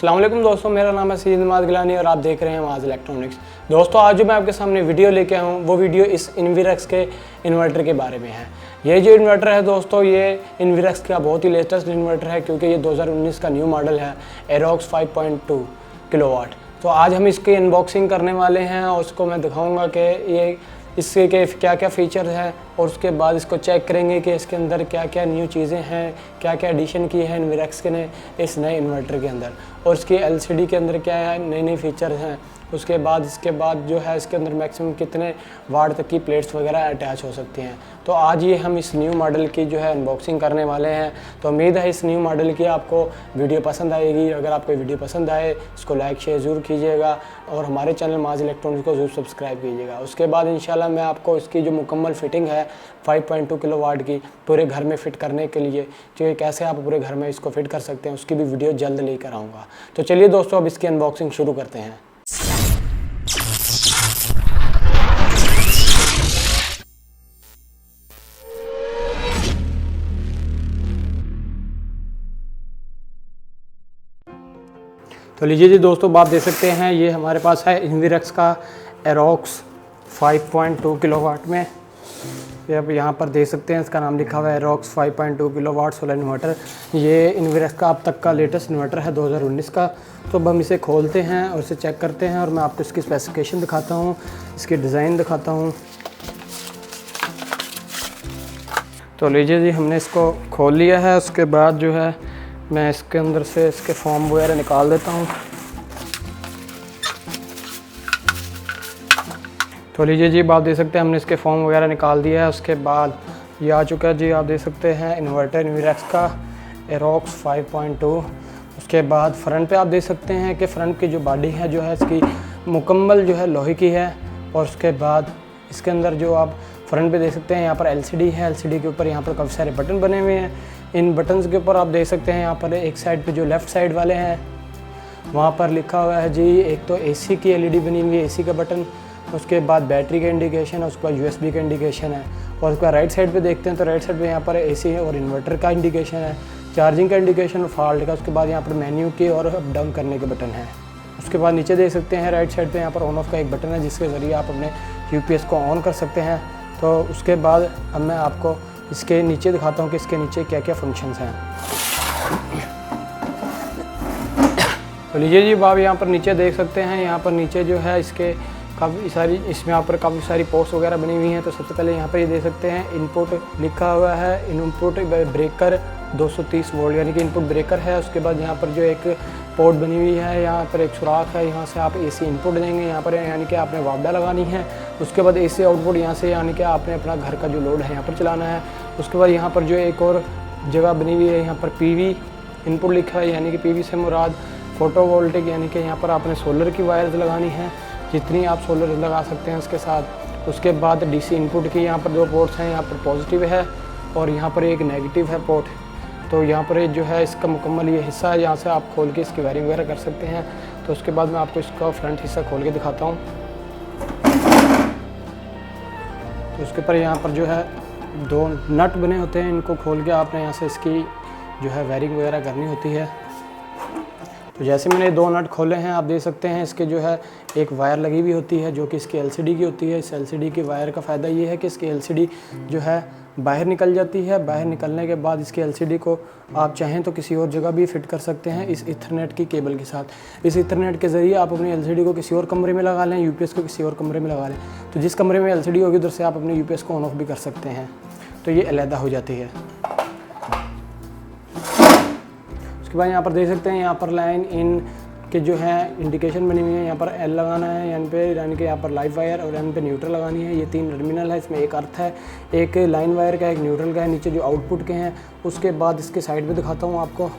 अस्सलाम वालेकुम दोस्तों, मेरा नाम है सईद नमाज गिलानी और आप देख रहे हैं माज इलेक्ट्रॉनिक्स। दोस्तों आज जो मैं आपके सामने वीडियो लेके आया हूँ वो वीडियो इस इन्वीरेक्स के इन्वर्टर के बारे में है। ये जो इन्वर्टर है दोस्तों, ये इन्वीरेक्स का बहुत ही लेटेस्ट इन्वर्टर है क्योंकि ये 2019 का न्यू मॉडल है एरोक्स 5.2 किलोवाट। तो आज हम इसकी अनबॉक्सिंग करने वाले हैं और उसको मैं दिखाऊँगा कि ये इसके के क्या क्या फ़ीचर है और उसके बाद इसको चेक करेंगे कि इसके अंदर क्या क्या न्यू चीज़ें हैं, क्या क्या एडिशन की है इन्वीरेक्स के ने इस नए इन्वर्टर के अंदर, और इसकी एलसीडी के अंदर क्या है नई नई फीचर हैं। उसके बाद जो है इसके अंदर मैक्सिमम कितने वाट तक की प्लेट्स वगैरह अटैच हो सकती हैं। तो आज ये हम इस न्यू मॉडल की जो है अनबॉक्सिंग करने वाले हैं। तो उम्मीद है इस न्यू मॉडल की आपको वीडियो पसंद आएगी। अगर आपको वीडियो पसंद आए इसको लाइक शेयर ज़रूर कीजिएगा और हमारे चैनल माज इलेक्ट्रॉनिक्स को ज़रूर सब्सक्राइब कीजिएगा। उसके बाद इंशाल्लाह मैं आपको इसकी जो मुकम्मल फिटिंग है 5.2 किलोवाट की पूरे घर में फ़िट करने के लिए, जो कैसे आप पूरे घर में इसको फिट कर सकते हैं उसकी भी वीडियो जल्द लेकर आऊँगा। तो चलिए दोस्तों अब इसकी अनबॉक्सिंग शुरू करते हैं। तो लीजिए जी दोस्तों, आप देख सकते हैं ये हमारे पास है इन्वीरेक्स का एरोक्स 5.2 किलोवाट में। ये आप यहाँ पर देख सकते हैं इसका नाम लिखा हुआ है एरोक्स 5.2 किलोवाट सोलर इन्वर्टर। ये इन्वीरेक्स का अब तक का लेटेस्ट इन्वर्टर है 2019 का। तो अब हम इसे खोलते हैं और इसे चेक करते हैं और मैं आपको इसकी स्पेसिफिकेशन दिखाता हूँ, इसकी डिज़ाइन दिखाता हूँ। तो लीजिए जी, हमने इसको खोल लिया है। उसके बाद जो है मैं इसके अंदर से इसके फॉर्म वगैरह निकाल देता हूँ। तो लीजिए जी, आप देख सकते हैं हमने इसके फॉर्म वगैरह निकाल दिया है। उसके बाद ये आ चुका है जी, आप देख सकते हैं इन्वर्टर इन्वीरेक्स का एरोक्स 5.2। उसके बाद फ्रंट पे आप देख सकते हैं कि फ्रंट की जो बॉडी है जो है इसकी मुकम्मल जो है लोहे की है। और उसके बाद इसके अंदर जो आप फ्रंट पे देख सकते हैं यहाँ पर एलसीडी है। एलसीडी के ऊपर यहाँ पर काफ़ी सारे बटन बने हुए हैं। इन बटन्स के ऊपर आप देख सकते हैं यहाँ पर एक साइड पे जो लेफ़्ट साइड वाले हैं वहाँ पर लिखा हुआ है जी, एक तो एसी की एलईडी बनी हुई है, एसी का बटन। उसके बाद बैटरी का इंडिकेशन है, उसके बाद यूएसबी का इंडिकेशन है। और उसका राइट साइड पे देखते हैं तो राइट साइड पे यहाँ पर एसी है और इन्वर्टर का इंडिकेशन है, चार्जिंग का इंडिकेशन और फॉल्ट का। उसके बाद यहाँ पर मेन्यू के और अप डाउन करने के बटन हैं। उसके बाद नीचे देख सकते हैं राइट साइड पे यहाँ पर ऑन ऑफ का एक बटन है जिसके ज़रिए आप अपने यूपीएस को ऑन कर सकते हैं। तो उसके बाद अब मैं आपको इसके नीचे दिखाता हूँ कि इसके नीचे क्या क्या फंक्शंस हैं। तो लीजिए जी, आप यहाँ पर नीचे देख सकते हैं, यहाँ पर नीचे जो है इसके काफ़ी सारी इसमें यहाँ पर काफ़ी सारी पोर्ट्स वगैरह बनी हुई हैं। तो सबसे पहले यहाँ पर ये देख सकते हैं इनपुट लिखा हुआ है, इनपुट ब्रेकर 230 वोल्ट यानी कि इनपुट ब्रेकर है। उसके बाद यहाँ पर जो एक पोर्ट बनी हुई है, यहाँ पर एक सुराख है, यहाँ से आप एसी इनपुट देंगे यहाँ पर, यानी कि आपने वापडा लगानी है। उसके बाद एसी आउटपुट यहाँ से, यानी कि आपने अपना घर का जो लोड है यहाँ पर चलाना है। उसके बाद यहाँ पर जो एक और जगह बनी हुई है, यहाँ पर पीवी इनपुट लिखा है, यानी कि पीवी से मुराद फोटोवोल्टिक, यानी कि यहाँ पर आपने सोलर की वायर्स लगानी है, जितनी आप सोलर लगा सकते हैं उसके साथ। उसके बाद डीसी इनपुट की यहाँ पर 2 पोर्ट्स हैं, यहाँ पर पॉजिटिव है और यहाँ पर एक नेगेटिव है पोर्ट। तो यहाँ पर जो है इसका मुकम्मल ये हिस्सा है, यहाँ से आप खोल के इसकी वायरिंग वगैरह कर सकते हैं। तो उसके बाद मैं आपको इसका फ्रंट हिस्सा खोल के दिखाता हूँ। तो उसके ऊपर यहाँ पर जो है 2 नट बने होते हैं, इनको खोल के आपने यहाँ से इसकी जो है वायरिंग वगैरह करनी होती है। तो जैसे मैंने 2 नट खोले हैं, आप देख सकते हैं इसके जो है एक वायर लगी हुई होती है जो कि इसकी एलसीडी की होती है। इस एलसीडी की वायर का फ़ायदा ये है कि इसकी एलसीडी जो है बाहर निकल जाती है। बाहर निकलने के बाद इसकी एलसीडी को आप चाहें तो किसी और जगह भी फिट कर सकते हैं इस इथरनेट की केबल के साथ। इस इथरनेट के ज़रिए आप अपनी एलसीडी को किसी और कमरे में लगा लें, यूपीएस को किसी और कमरे में लगा लें। तो जिस कमरे में एलसीडी होगी उधर से आप अपने यूपीएस को ऑन ऑफ भी कर सकते हैं। तो ये अलहदा हो जाती है। उसके बाद यहाँ पर देख सकते हैं यहाँ पर लाइन इन के जो है इंडिकेशन बनी हुई है। यहाँ पर एल लगाना है, यानी कि यहाँ पर लाइव वायर और यहाँ पे न्यूट्रल लगानी है। ये 3 टर्मिनल है, इसमें एक अर्थ है, एक लाइन वायर का, एक न्यूट्रल का है, नीचे जो आउटपुट के हैं। उसके बाद इसके साइड में दिखाता हूँ आपको।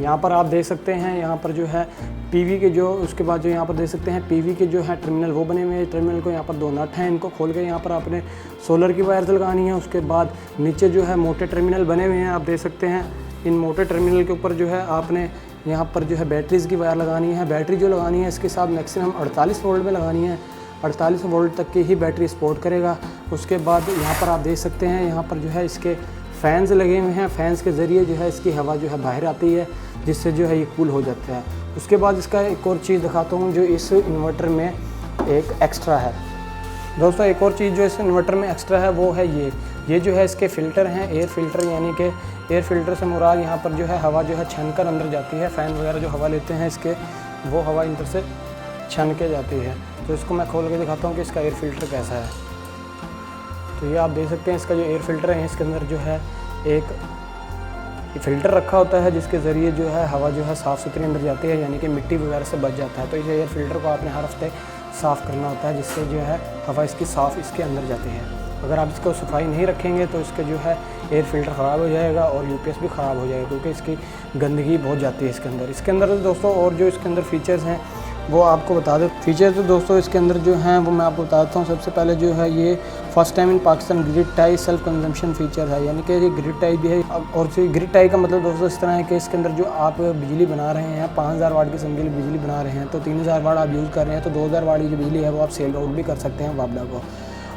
यहाँ पर आप देख सकते हैं यहाँ पर जो है पीवी के जो, उसके बाद जो यहाँ पर देख सकते हैं पीवी के जो है टर्मिनल वो बने हुए हैं। टर्मिनल को यहाँ पर 2 नट हैं, इनको खोल के यहाँ पर आपने सोलर की वायर लगानी है। उसके बाद नीचे जो है मोटे टर्मिनल बने हुए हैं, आप देख सकते हैं। इन मोटे टर्मिनल के ऊपर जो है आपने यहाँ पर जो है बैटरीज़ की वायर लगानी है। बैटरी जो लगानी है इसके साथ मैक्सिमम 48 वोल्ट में लगानी है। 48 वोल्ट तक की ही बैटरी सपोर्ट करेगा। उसके बाद यहाँ पर आप देख सकते हैं यहाँ पर जो है इसके फैंस लगे हुए हैं, फैंस के ज़रिए जो है इसकी हवा जो है बाहर आती है, जिससे जो है ये कूल हो जाता है। उसके बाद इसका एक और चीज़ दिखाता हूँ जो इस इन्वर्टर में एक एक्स्ट्रा है। दोस्तों एक और चीज़ जो इस इन्वर्टर में एक्स्ट्रा है वो है ये जो है इसके फ़िल्टर हैं, एयर फ़िल्टर, यानी कि एयर फ़िल्टर से मुराद यहाँ पर जो है हवा जो है छन कर अंदर जाती है। फ़ैन वगैरह जो हवा लेते हैं इसके, वो हवा अंदर से छन के जाती है। तो इसको मैं खोल के दिखाता हूँ कि इसका एयर फ़िल्टर कैसा है। तो ये आप देख सकते हैं, इसका जो एयर फ़िल्टर है इसके अंदर जो है एक फ़िल्टर रखा होता है, जिसके ज़रिए जो है हवा जो है साफ़ सुथरी अंदर जाती है, यानी कि मिट्टी वगैरह से बच जाता है। तो इस एयर फ़िल्टर को आपने हर हफ्ते साफ़ करना होता है, जिससे जो है हवा इसकी साफ़ इसके अंदर जाती है। अगर आप इसको सफाई नहीं रखेंगे तो इसके जो है एयर फ़िल्टर ख़राब हो जाएगा और यूपीएस भी ख़राब हो जाएगा, क्योंकि इसकी गंदगी बहुत जाती है इसके अंदर दोस्तों। और जो इसके अंदर फ़ीचर्स हैं वो आपको बता दें। फीचर्स तो दोस्तों इसके अंदर जो हैं वो मैं आपको बताता हूँ। सबसे पहले जो है ये first time in Pakistan grid tie self consumption feature है, यानी कि ये ग्रिड टाई भी है। और ग्रिड टाई का मतलब दोस्तों इस तरह है कि इसके अंदर जो आप बिजली बना रहे हैं, 5000 वाट की समझ लीजिए बिजली बना रहे हैं, तो 3000 वाट आप यूज़ कर रहे हैं, तो 2000 वाट की जो बिजली है वो आप सेल आउट भी कर सकते हैं वापडा को।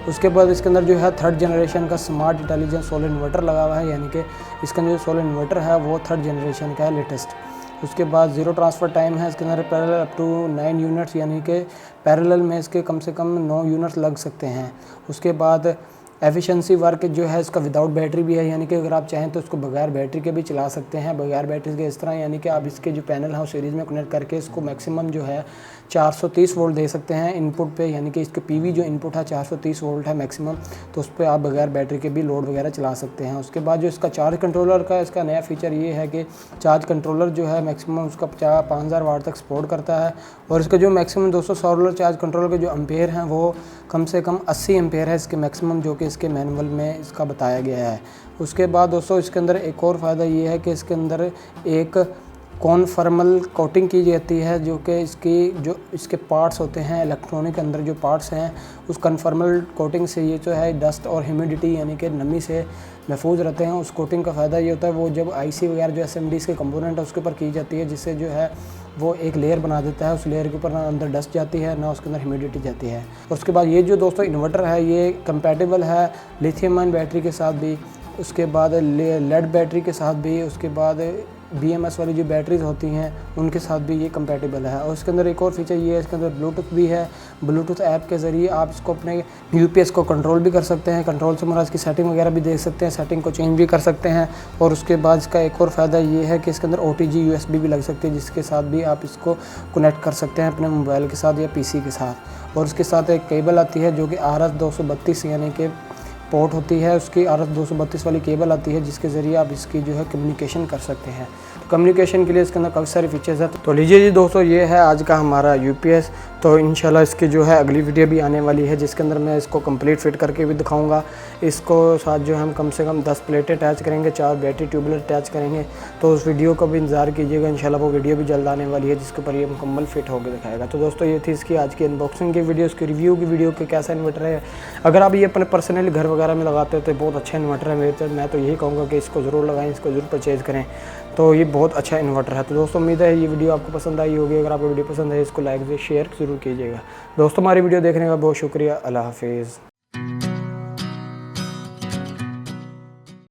उसके बाद इसके अंदर जो है 3rd जनरेशन का स्मार्ट इंटेलिजेंस सोलर इन्वर्टर लगा हुआ है, यानी कि इसका जो सोलर इन्वर्टर है वो 3rd जनरेशन का है, लेटेस्ट। उसके बाद ज़ीरो ट्रांसफ़र टाइम है इसके अंदर, पैरेलल अप टू 9 यूनिट्स, यानी कि पैरेलल में इसके कम से कम 9 यूनिट्स लग सकते हैं। उसके बाद एफिशिएंसी वर्क जो है इसका विदाउट बैटरी भी है, यानी कि अगर आप चाहें तो इसको बगैर बैटरी के भी चला सकते हैं, बगैर बैटरी के इस तरह, यानी कि आप इसके जो पैनल है सीरीज़ में कनेक्ट करके इसको मैक्सिमम जो है 430 वोल्ट दे सकते हैं इनपुट पे, यानी कि इसके पीवी जो इनपुट है 430 वोल्ट है मैक्सिमम, तो उस पर आप बगैर बैटरी के भी लोड वगैरह चला सकते हैं। उसके बाद जो इसका चार्ज कंट्रोलर का इसका नया फीचर ये है कि चार्ज कंट्रोलर जो है मैक्सिमम उसका 5000 वाट तक सपोर्ट करता है। और इसका जो मैक्सिमम दोस्तों सोलर चार्ज कंट्रोलर के जो एम्पेयर हैं वो कम से कम 80 एम्पेयर है इसके मैक्सिमम, जो कि इसके मैनुअल में इसका बताया गया है। उसके बाद दोस्तों इसके अंदर एक और फ़ायदा ये है कि इसके अंदर एक कॉन्फर्मल कोटिंग की जाती है, जो कि इसके पार्ट्स होते हैं, इलेक्ट्रॉनिक के अंदर जो पार्ट्स हैं, उस कन्फर्मल कोटिंग से ये जो है डस्ट और ह्यूमिडिटी यानी कि नमी से महफूज रहते हैं। उस कोटिंग का फ़ायदा ये होता है वो जब आईसी वगैरह जो एसएमडीज़ के कंपोनेंट है उसके ऊपर की जाती है, जिससे जो है वो एक लेयर बना देता है। उस लेयर के ऊपर ना अंदर डस्ट जाती है ना उसके अंदर ह्यूमिडिटी जाती है। उसके बाद ये जो दोस्तों इन्वर्टर है ये कंपैटिबल है लिथियम आयन बैटरी के साथ भी, उसके बाद लेड बैटरी के साथ भी, उसके बाद BMS वाली जो बैटरीज होती हैं उनके साथ भी ये कंपैटिबल है। और इसके अंदर एक और फीचर ये है, इसके अंदर ब्लूटूथ भी है। ब्लूटूथ ऐप के ज़रिए आप इसको अपने यूपीएस को कंट्रोल भी कर सकते हैं, कंट्रोल से मुराद इसकी सेटिंग वगैरह भी देख सकते हैं, सेटिंग को चेंज भी कर सकते हैं। और उसके बाद इसका एक और फ़ायदा ये है कि इसके अंदर OTG USB भी लग सकती है, जिसके साथ भी आप इसको कनेक्ट कर सकते हैं अपने मोबाइल के साथ या PC के साथ। और उसके साथ एक केबल आती है जो कि RS-232 यानी कि पोर्ट होती है, उसकी RS-232 वाली केबल आती है, जिसके ज़रिए आप इसकी जो है कम्युनिकेशन कर सकते हैं। तो कम्युनिकेशन के लिए इसके अंदर काफ़ी सारे फीचर्स हैं। तो लीजिए जी दोस्तों, ये है आज का हमारा यूपीएस। तो इंशाल्लाह इसकी जो है अगली वीडियो भी आने वाली है, जिसके अंदर मैं इसको कंप्लीट फिट करके भी दिखाऊंगा। इसको साथ जो हम कम से कम 10 प्लेटें अटैच करेंगे, 4 बैटरी ट्यूबलेट अटैच करेंगे। तो उस वीडियो का भी इंतज़ार कीजिएगा, इंशाल्लाह वो वीडियो भी जल्द आने वाली है, जिसके ऊपर ये मुकम्मल फिट होकर दिखाएगा। तो दोस्तों ये थी इसकी आज की अनबॉक्सिंग की वीडियो, इसकी रिव्यू की वीडियो कि कैसा इन्वर्टर है। अगर आप ये अपने पर्सनली घर वगैरह में लगाते हो तो बहुत अच्छा इन्वर्टर है। मैं तो यही कहूँगा कि इसको ज़रूर लगाएं, इसको ज़रूर परचेज़ करें। तो ये बहुत अच्छा इन्वर्टर है। तो दोस्तों उम्मीद है ये वीडियो आपको पसंद आई होगी। अगर आपको वीडियो पसंद है इसको लाइक शेयर ज़रूर कीजिएगा। दोस्तों हमारी वीडियो देखने का बहुत शुक्रिया। अल्लाह हाफिज़।